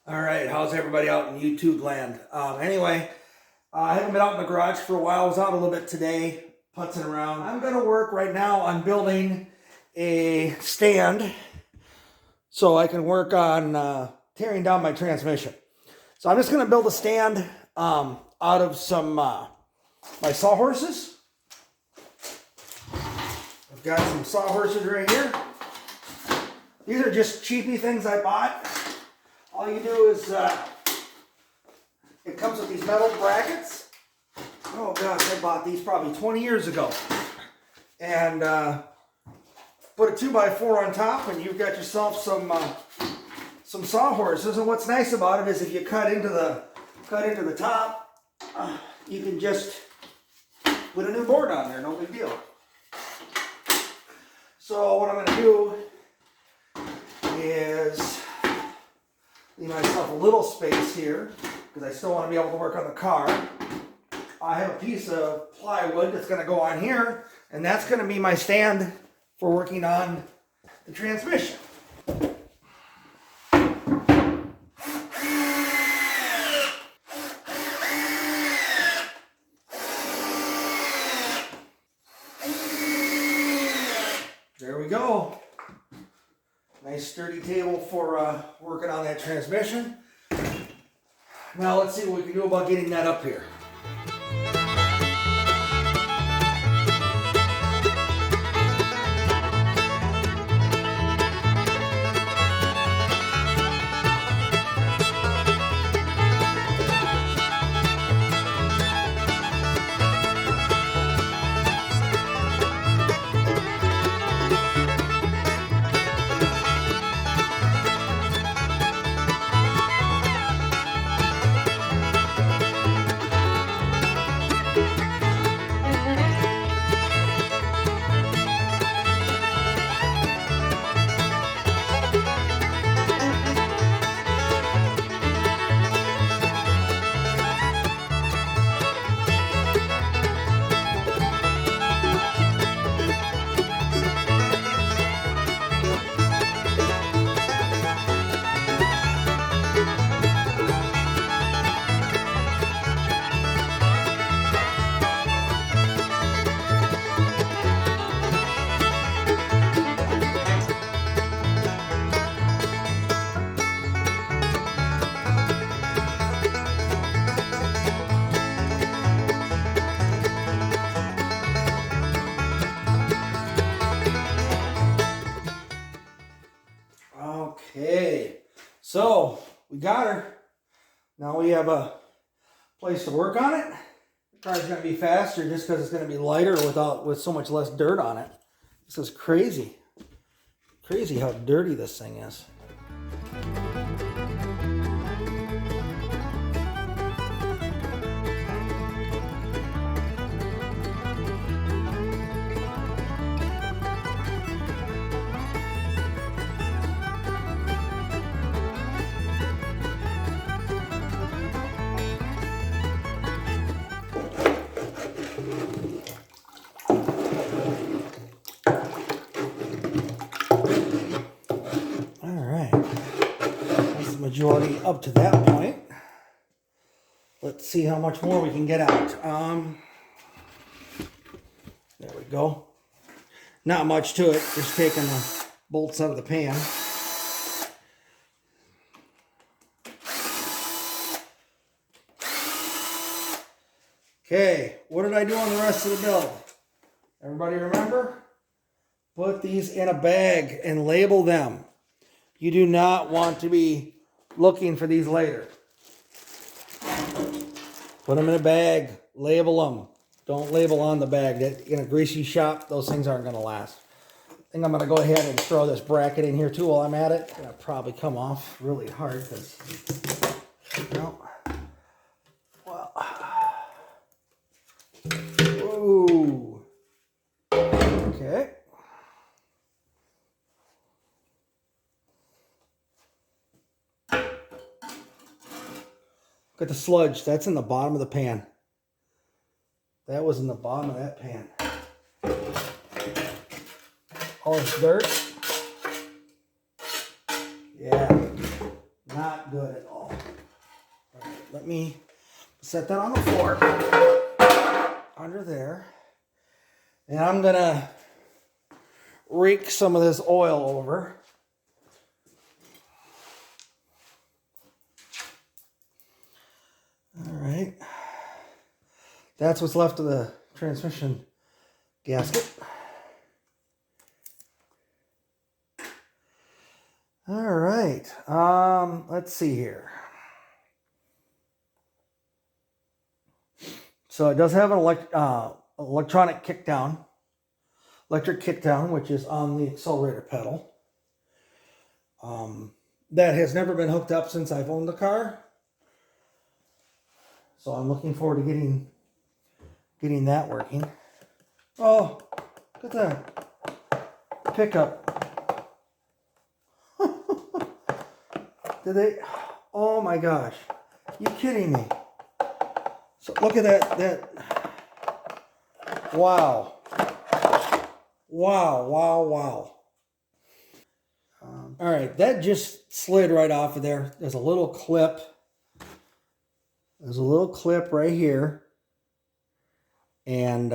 All right, how's everybody out in YouTube land? Anyway, I haven't been out in the garage for a while. I was out a little bit today, putzing around. I'm going to work right now on building a stand so I can work on tearing down my transmission. So I'm just going to build a stand out of some my sawhorses. I've got some sawhorses right here. These are just cheapy things I bought. All you do is, it comes with these metal brackets. Oh gosh, I bought these probably 20 years ago. And put a 2x4 on top and you've got yourself some sawhorses. And what's nice about it is if you cut into the top, you can just put a new board on there, no big deal. So what I'm going to do is leave myself a little space here because I still want to be able to work on the car. I have a piece of plywood that's going to go on here, and that's going to be my stand for working on the transmission. There we go. Nice sturdy table for working on that transmission. Now let's see what we can do about getting that up here. Okay, so we got her. Now we have a place to work on it. The car's going to be faster just because it's going to be lighter with so much less dirt on it. This is crazy. Crazy how dirty this thing is. Majority up to that point. Let's see how much more we can get out. There we go. Not much to it, just taking the bolts out of the pan. Okay, what did I do on the rest of the build? Everybody remember? Put these in a bag and label them. You do not want to be looking for these later. Put them in a bag, label them. Don't label on the bag. In a greasy shop, those things aren't going to last. I think I'm going to go ahead and throw this bracket in here too while I'm at it. It'll probably come off really hard because, no. Well, whoa. Okay. Look at the sludge. That's in the bottom of the pan. That was in the bottom of that pan. All this dirt. Yeah, not good at all. let me set that on the floor under there. And I'm going to rake some of this oil over. All right. That's what's left of the transmission gasket. All right. Let's see here. So it does have an electric kickdown, which is on the accelerator pedal. That has never been hooked up since I've owned the car. So I'm looking forward to getting that working. Oh, look at that pickup. Did they? Oh my gosh. You kidding me? So look at that. Wow. Wow. All right, that just slid right off of there. There's a little clip. There's a little clip right here. And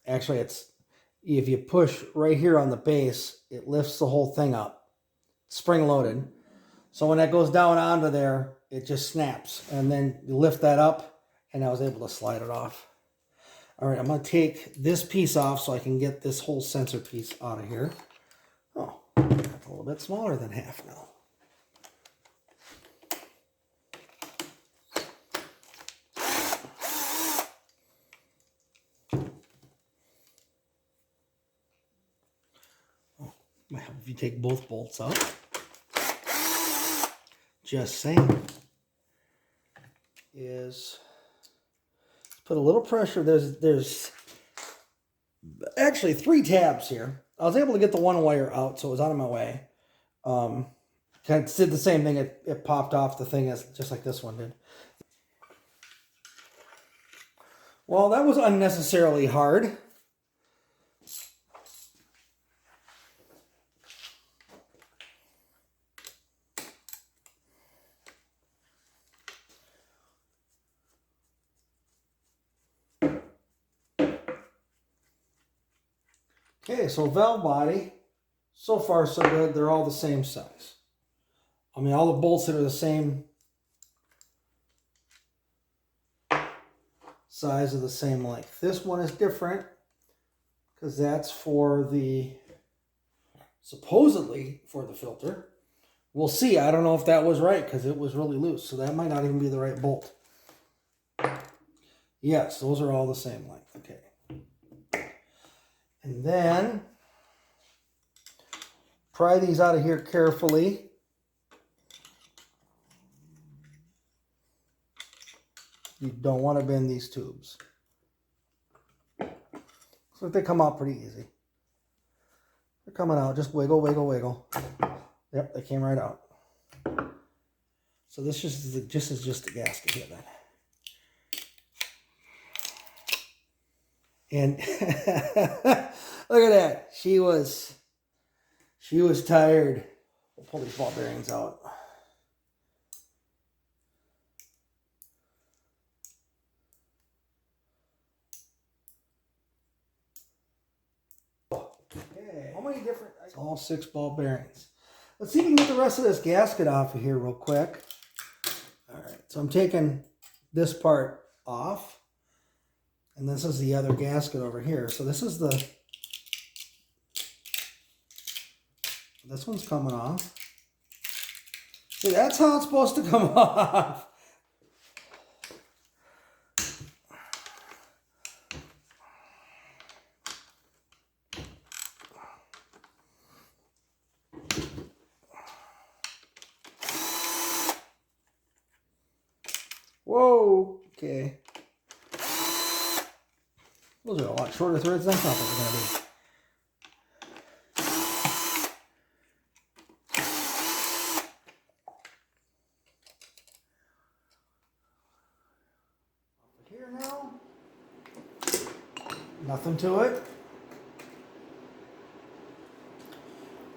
actually, it's if you push right here on the base, it lifts the whole thing up. Spring loaded. So when that goes down onto there, it just snaps. And then you lift that up, and I was able to slide it off. All right, I'm going to take this piece off so I can get this whole sensor piece out of here. Oh, that's a little bit smaller than half now. Might help if you take both bolts out. Just saying. Is put a little pressure. There's actually 3 tabs here. I was able to get the one wire out, so it was out of my way. Kind of did the same thing. It popped off the thing just like this one did. Well, that was unnecessarily hard. Okay, so valve body, so far so good. They're all the same size. I mean, all the bolts that are the same size are the same length. This one is different because that's for supposedly for the filter. We'll see. I don't know if that was right because it was really loose, so that might not even be the right bolt. Yes, those are all the same length. Okay. And then pry these out of here carefully. You don't want to bend these tubes. So they come out pretty easy. They're coming out. Just wiggle, wiggle, wiggle. Yep, they came right out. So this is just the gasket here then. And look at that. She was tired. We'll pull these ball bearings out. Okay. How many different? It's all 6 ball bearings. Let's see if we can get the rest of this gasket off of here real quick. All right. So I'm taking this part off. And this is the other gasket over here. So this is this one's coming off. See, that's how it's supposed to come off. Whoa, okay. Those are a lot shorter threads than I thought they were going to be. Here now. Nothing to it.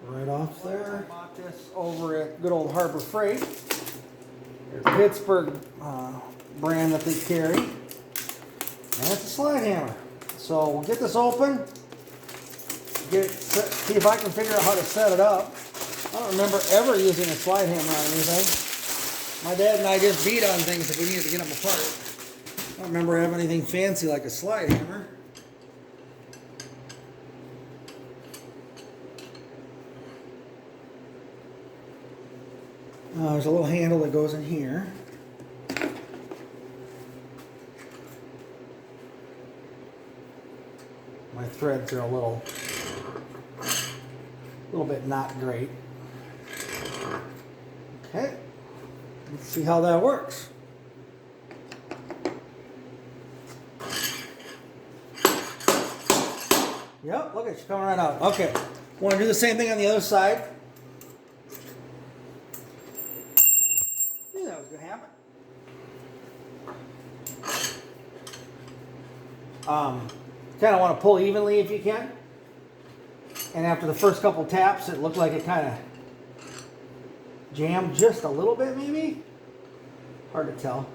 Right off there. I bought this over at good old Harbor Freight. There's Pittsburgh brand that they carry. And it's a slide hammer. So we'll get this open, see if I can figure out how to set it up. I don't remember ever using a slide hammer on anything. My dad and I just beat on things if we needed to get them apart. I don't remember having anything fancy like a slide hammer. There's a little handle that goes in here. My threads are a little bit not great. Okay, let's see how that works. Yep, look at you coming right out. Okay, want to do the same thing on the other side. Knew that was going to happen. Kind of want to pull evenly if you can. And after the first couple taps, it looked like it kind of jammed just a little bit, maybe. Hard to tell.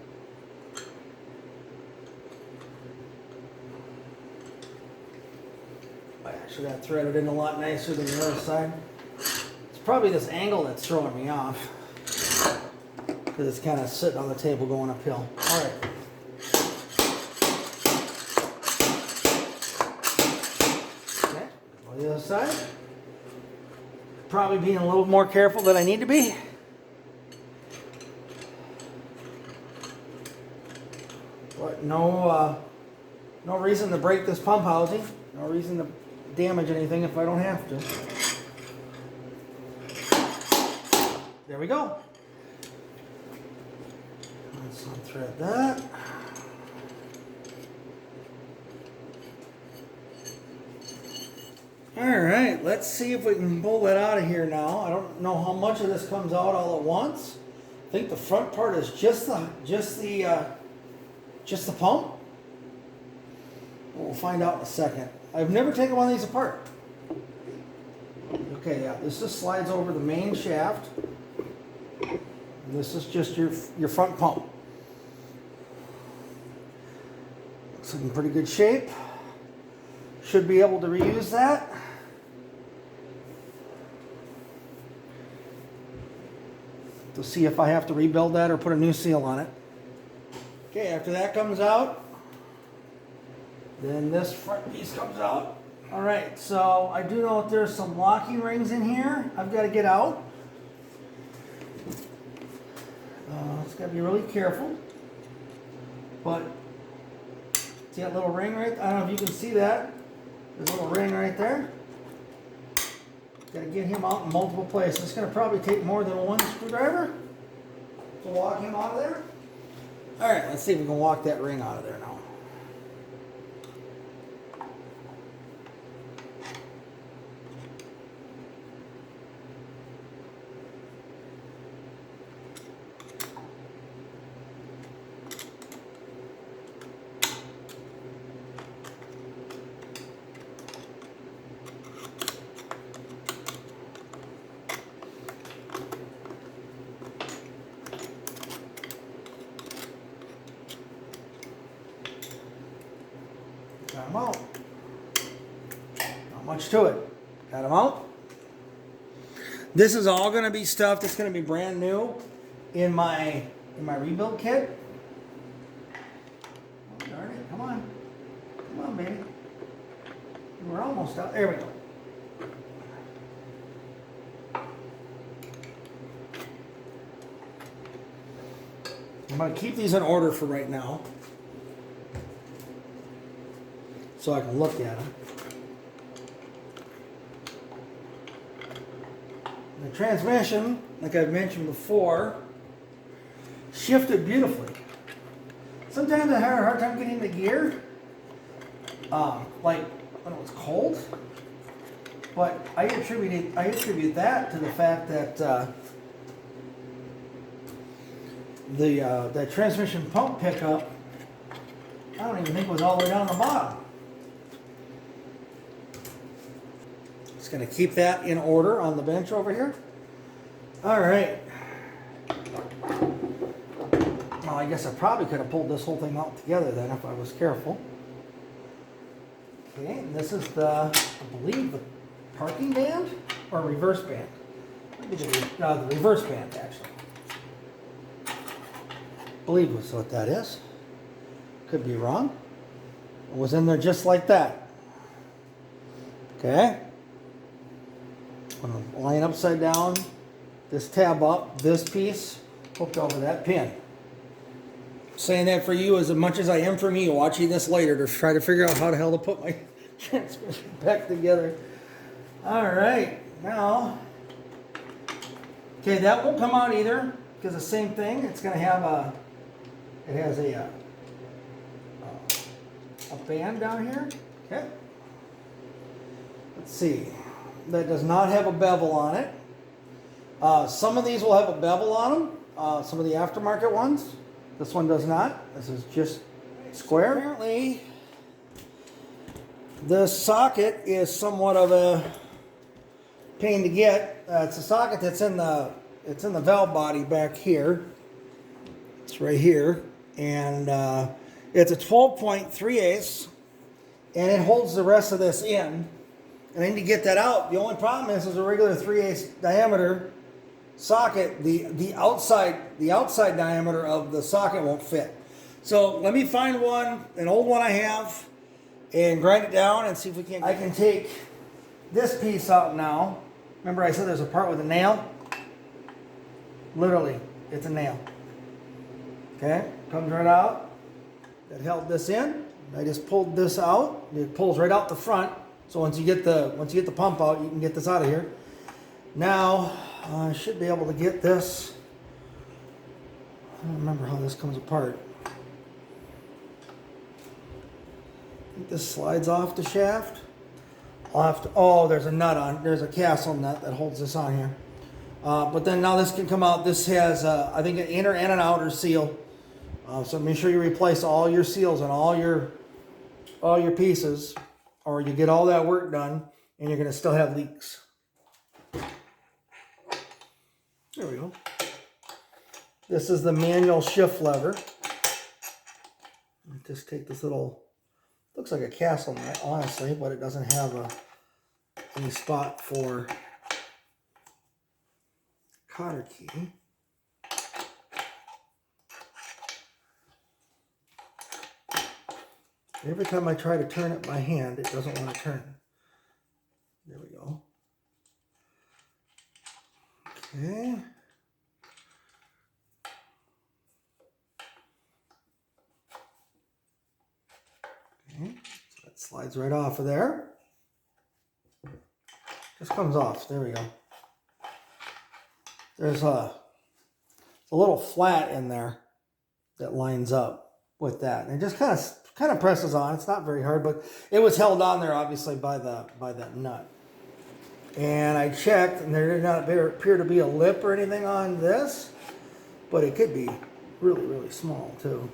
Actually, that threaded in a lot nicer than the other side. It's probably this angle that's throwing me off, because it's kind of sitting on the table going uphill. All right. Okay, on the other side. Probably being a little more careful than I need to be. But no reason to break this pump housing. No reason to damage anything if I don't have to. There we go. Let's unthread that. Alright, let's see if we can pull that out of here now. I don't know how much of this comes out all at once. I think the front part is just the pump. We'll find out in a second. I've never taken one of these apart. Okay, yeah, this just slides over the main shaft. And this is just your front pump. Looks like in pretty good shape. Should be able to reuse that. To see if I have to rebuild that or put a new seal on it. Okay, after that comes out, then this front piece comes out. All right, so I do know that there's some locking rings in here I've got to get out. It's got to be really careful. But see that little ring right? I don't know if you can see that. There's a little ring right there. Got to get him out in multiple places. It's going to probably take more than one screwdriver to walk him out of there. All right, let's see if we can walk that ring out of there now. Got them out. Not much to it. Got them out. This is all going to be stuff that's going to be brand new in my rebuild kit. Oh, darn it. Come on. Come on, baby. We're almost out. There we go. I'm going to keep these in order for right now, so I can look at them. The transmission, like I've mentioned before, shifted beautifully. Sometimes I had a hard time getting the gear, like when it was cold. But I attribute that to the fact that that transmission pump pickup, I don't even think it was all the way down the bottom. Just going to keep that in order on the bench over here. All right. Now I I guess I probably could have pulled this whole thing out together then if I was careful. Okay, and this is the, I believe, the parking band or reverse band. The reverse band, actually. I believe was what that is. Could be wrong. It was in there just like that. Okay. I'm going to line upside down, this tab up, this piece hooked over that pin. Saying that for you as much as I am for me watching this later to try to figure out how the hell to put my transmission back together. All right, now, okay, that won't come out either because the same thing. It's going to have a, it has a band down here. Okay. Let's see. That does not have a bevel on it. Some of these will have a bevel on them. Some of the aftermarket ones. This one does not. This is just square. Apparently, the socket is somewhat of a pain to get. It's a socket that's in the valve body back here. It's right here, and it's a 12.3/8, and it holds the rest of this in. And then to get that out, the only problem is a regular 3/8 diameter socket, the outside diameter of the socket won't fit. So let me find one, an old one I have, and grind it down and see if we can. I can take this piece out now. Remember I said there's a part with a nail? Literally, it's a nail. Okay, comes right out. That held this in. I just pulled this out. It pulls right out the front. So once you get the pump out, you can get this out of here. Now I should be able to get this. I don't remember how this comes apart. I think this slides off the shaft. I'll have to. Oh, there's a nut on. There's a castle nut that holds this on here. But then now this can come out. This has I think an inner and an outer seal. So make sure you replace all your seals and all your pieces, or you get all that work done and you're going to still have leaks. There we go. This is the manual shift lever. Just take this little, looks like a castle nut, honestly, but it doesn't have any spot for cotter key. Every time I try to turn it by hand, it doesn't want to turn. There we go. Okay. Okay. So that slides right off of there. Just comes off. There we go. There's a little flat in there that lines up with that. And it just kind of presses on. It's not very hard, but it was held on there obviously by that nut. And I checked, and there did not appear to be a lip or anything on this, but it could be really, really small too.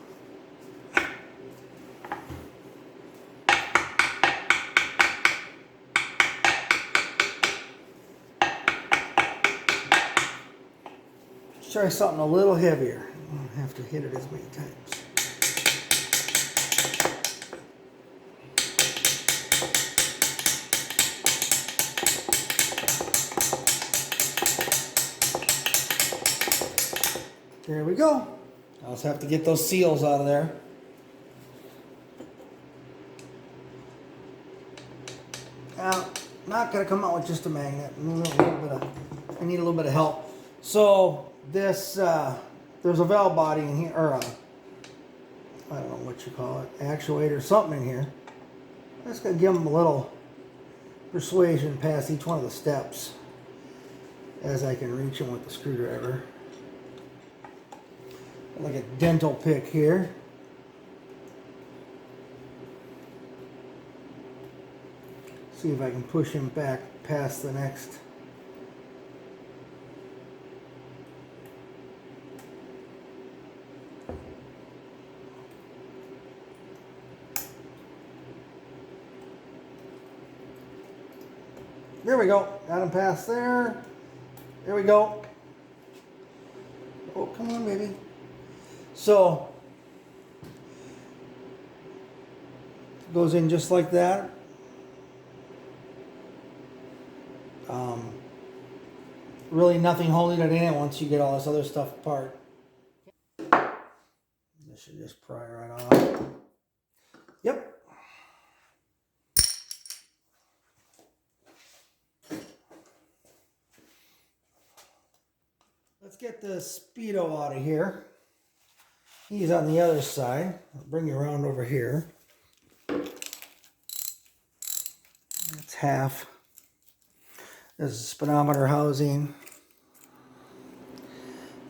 Let's try something a little heavier. I don't have to hit it as many times. There we go. I'll just have to get those seals out of there. Now, not going to come out with just a magnet. I need a little bit of help. So this, there's a valve body in here, or I don't know what you call it, actuator, something in here. I'm just going to give them a little persuasion past each one of the steps as I can reach them with the screwdriver. Like a dental pick here. See if I can push him back past the next. There we go. Got him past there. There we go. Oh, come on, baby. So it goes in just like that. Really nothing holding it in it once you get all this other stuff apart. This should just pry right off. Yep. Let's get the Speedo out of here. He's on the other side. I'll bring you around over here. It's half. This is speedometer housing.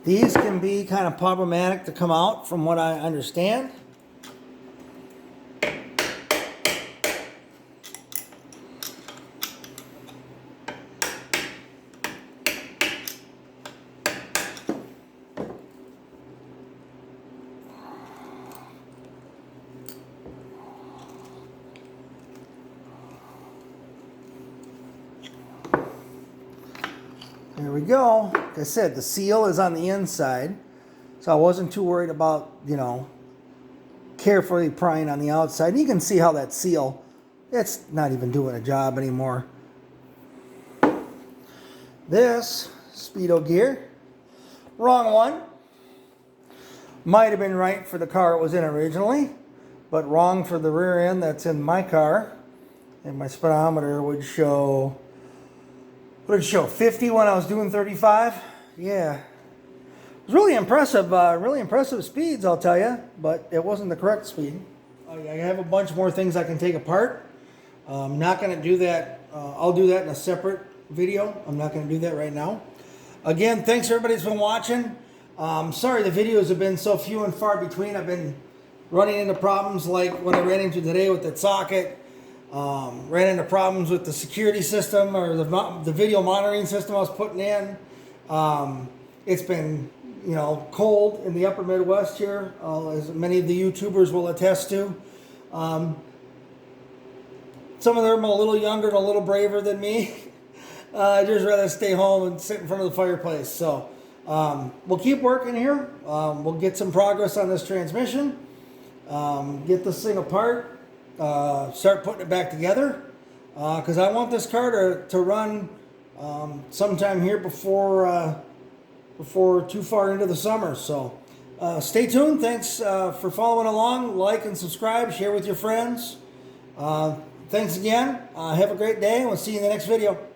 These can be kind of problematic to come out from what I understand. There we go. Like I said, the seal is on the inside, so I wasn't too worried about, you know, carefully prying on the outside. And you can see how that seal, it's not even doing a job anymore. This Speedo gear, wrong one. Might have been right for the car it was in originally, but wrong for the rear end that's in my car. And my speedometer would show, what did it show, 50 when I was doing 35? Yeah. It was really impressive speeds, I'll tell you, but it wasn't the correct speed. I have a bunch more things I can take apart. I'm not going to do that. I'll do that in a separate video. I'm not going to do that right now. Again, thanks everybody that's been watching. Sorry the videos have been so few and far between. I've been running into problems like what I ran into today with that socket. Ran into problems with the security system or the video monitoring system I was putting in. It's been, you know, cold in the upper Midwest here, as many of the YouTubers will attest to. Some of them are a little younger and a little braver than me. I'd just rather stay home and sit in front of the fireplace. So we'll keep working here. We'll get some progress on this transmission. Get this thing apart. Start putting it back together, because I want this car to run sometime here before too far into the summer. So stay tuned. Thanks for following along. Like and subscribe. Share with your friends. Thanks again. Have a great day, and we'll see you in the next video.